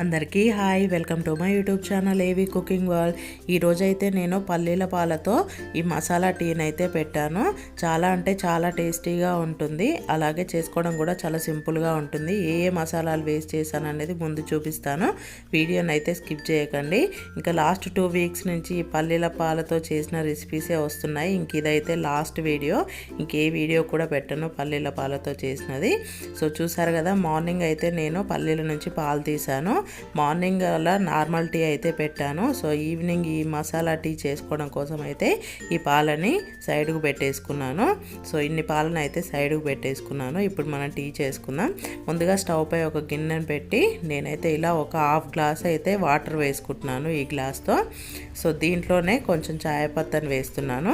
అందరికీ hi, welcome to my YouTube channel ఏవి cooking world. ఈరోజైతే నేను పల్లీల పాలతో ఈ మసాలా టీని అయితే పెట్టాను. చాలా అంటే చాలా టేస్టీగా ఉంటుంది, అలాగే చేసుకోవడం కూడా చాలా సింపుల్గా ఉంటుంది. ఏ మసాలాలు వేస్ట్ చేశాను అనేది ముందు చూపిస్తాను, వీడియోని అయితే స్కిప్ చేయకండి. ఇంకా లాస్ట్ 2 వీక్స్ నుంచి ఈ పల్లీల పాలతో చేసిన రెసిపీసే వస్తున్నాయి. ఇంక ఇదైతే లాస్ట్ వీడియో, ఇంకే వీడియో కూడా పెట్టను పల్లీల పాలతో చేసినది. సో చూసారు కదా, మార్నింగ్ అయితే నేను పల్లీల నుంచి పాలు తీసాను. మార్నింగ్ అలా నార్మల్ టీ అయితే పెట్టాను. సో ఈవినింగ్ ఈ మసాలా టీ చేసుకోవడం కోసం అయితే ఈ పాలని సైడ్కు పెట్టేసుకున్నాను. సో ఇన్ని పాలను అయితే సైడ్కు పెట్టేసుకున్నాను. ఇప్పుడు మనం టీ చేసుకుందాం. ముందుగా స్టవ్ పై ఒక గిన్నెను పెట్టి నేనైతే ఇలా ఒక హాఫ్ గ్లాస్ అయితే వాటర్ వేసుకుంటున్నాను ఈ గ్లాస్తో. సో దీంట్లోనే కొంచెం చాయ్ పత్తని వేస్తున్నాను.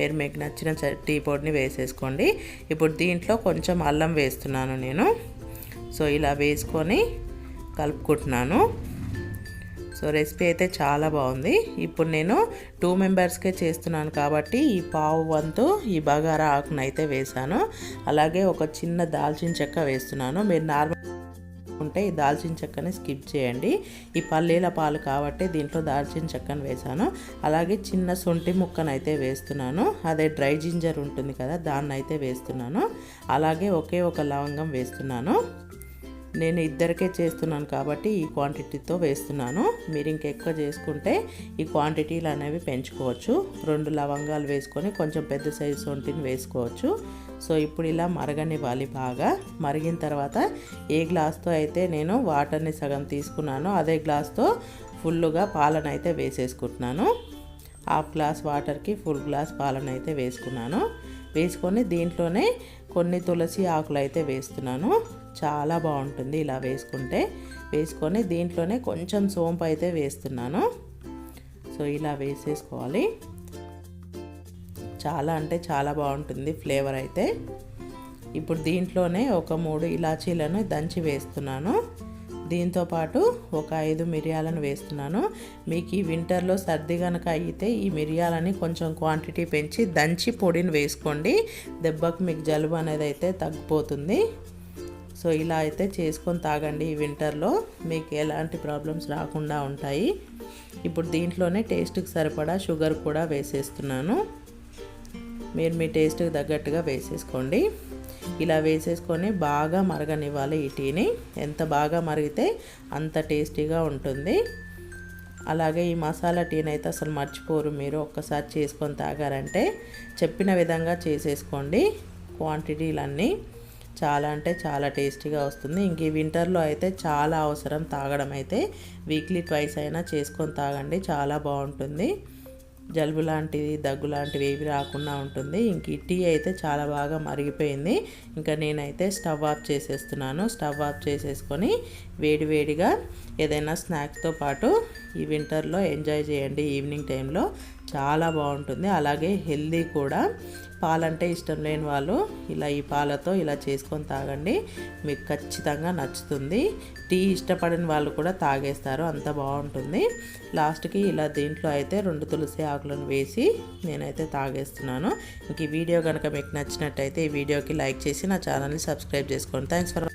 మీరు మీకు నచ్చిన టీ పొడిని వేసేసుకోండి. ఇప్పుడు దీంట్లో కొంచెం అల్లం వేస్తున్నాను నేను. సో ఇలా వేసుకొని కలుపుకుంటున్నాను. సో రెసిపీ అయితే చాలా బాగుంది. ఇప్పుడు నేను 2 మెంబర్స్కే చేస్తున్నాను కాబట్టి ఈ పావు వంతు ఈ బగారా ఆకును అయితే వేసాను. అలాగే ఒక చిన్న దాల్చిన చెక్క వేస్తున్నాను. మీరు నార్మల్ ఉంటే ఈ దాల్చిన చెక్కని స్కిప్ చేయండి. ఈ పల్లీల పాలు కాబట్టి దీంట్లో దాల్చిన చెక్కను వేసాను. అలాగే చిన్న శొంఠి ముక్కను అయితే వేస్తున్నాను. అదే డ్రై జింజర్ ఉంటుంది కదా, దాన్ని అయితే వేస్తున్నాను. అలాగే ఒకే ఒక లవంగం వేస్తున్నాను. నేను ఇద్దరికే చేస్తున్నాను కాబట్టి ఈ క్వాంటిటీతో వేస్తున్నాను. మీరు ఇంకెక్కువ చేసుకుంటే ఈ క్వాంటిటీలు అనేవి పెంచుకోవచ్చు. 2 లవంగాలు వేసుకొని కొంచెం పెద్ద సైజు శొంఠిని వేసుకోవచ్చు. సో ఇప్పుడు ఇలా మరగనివ్వాలి. బాగా మరిగిన తర్వాత ఏ గ్లాస్తో అయితే నేను వాటర్ని సగం తీసుకున్నానో అదే గ్లాస్తో ఫుల్గా పాలను అయితే వేసేసుకుంటున్నాను. హాఫ్ గ్లాస్ వాటర్కి ఫుల్ గ్లాస్ పాలను అయితే వేసుకున్నాను. వేసుకొని దీంట్లోనే కొన్ని తులసి ఆకులు అయితే వేస్తున్నాను. చాలా బాగుంటుంది ఇలా వేసుకుంటే. వేసుకొని దీంట్లోనే కొంచెం సోంపు అయితే వేస్తున్నాను. సో ఇలా వేసేసుకోవాలి. చాలా అంటే చాలా బాగుంటుంది ఫ్లేవర్ అయితే. ఇప్పుడు దీంట్లోనే ఒక 3 ఇలాచీలను దంచి వేస్తున్నాను. దీంతోపాటు ఒక 5 మిరియాలను వేస్తున్నాను. మీకు ఈ వింటర్లో సర్ది కనుక అయితే ఈ మిరియాలని కొంచెం క్వాంటిటీ పెంచి దంచి పొడిని వేసుకోండి. దెబ్బకు మీకు జలుబు అనేది అయితే తగ్గిపోతుంది. సో ఇలా అయితే చేసుకొని తాగండి. ఈ వింటర్లో మీకు ఎలాంటి ప్రాబ్లమ్స్ రాకుండా ఉంటాయి. ఇప్పుడు దీంట్లోనే టేస్ట్కి సరిపడా షుగర్ కూడా వేసేస్తున్నాను. మీరు మీ టేస్ట్కి తగ్గట్టుగా వేసేసుకోండి. ఇలా వేసేసుకొని బాగా మరగనివ్వాలి ఈ టీని. ఎంత బాగా మరిగితే అంత టేస్టీగా ఉంటుంది. అలాగే ఈ మసాలా టీని అయితే అసలు మర్చిపోరు. మీరు ఒక్కసారి చేసుకొని తాగారంటే చెప్పిన విధంగా చేసేసుకోండి. క్వాంటిటీలన్నీ చాలా అంటే చాలా టేస్టీగా వస్తుంది. ఇంక ఈ వింటర్లో అయితే చాలా అవసరం తాగడం అయితే. వీక్లీ 2 అయినా చేసుకొని తాగండి, చాలా బాగుంటుంది. జలుబు లాంటిది దగ్గు లాంటివి ఏవి రాకుండా ఉంటుంది. ఇంక ఈ టీ అయితే చాలా బాగా మరిగిపోయింది. ఇంకా నేనైతే స్టవ్ ఆఫ్ చేసేస్తున్నాను. స్టవ్ ఆఫ్ చేసేసుకొని వేడివేడిగా ఏదైనా స్నాక్స్తో పాటు ఈ వింటర్లో ఎంజాయ్ చేయండి. ఈవినింగ్ టైంలో చాలా బాగుంటుంది. అలాగే హెల్దీ కూడా. పాలంటే ఇష్టం లేని వాళ్ళు ఇలా ఈ పాలతో ఇలా చేసుకొని తాగండి, మీకు ఖచ్చితంగా నచ్చుతుంది. టీ ఇష్టపడిన వాళ్ళు కూడా తాగేస్తారు, అంత బాగుంటుంది. లాస్ట్కి ఇలా దీంట్లో అయితే 2 తులసి ఆకులను వేసి నేనైతే తాగేస్తున్నాను. ఇంక ఈ వీడియో కనుక మీకు నచ్చినట్టయితే ఈ వీడియోకి లైక్ చేసి నా ఛానల్ని సబ్స్క్రైబ్ చేసుకోండి. Thanks for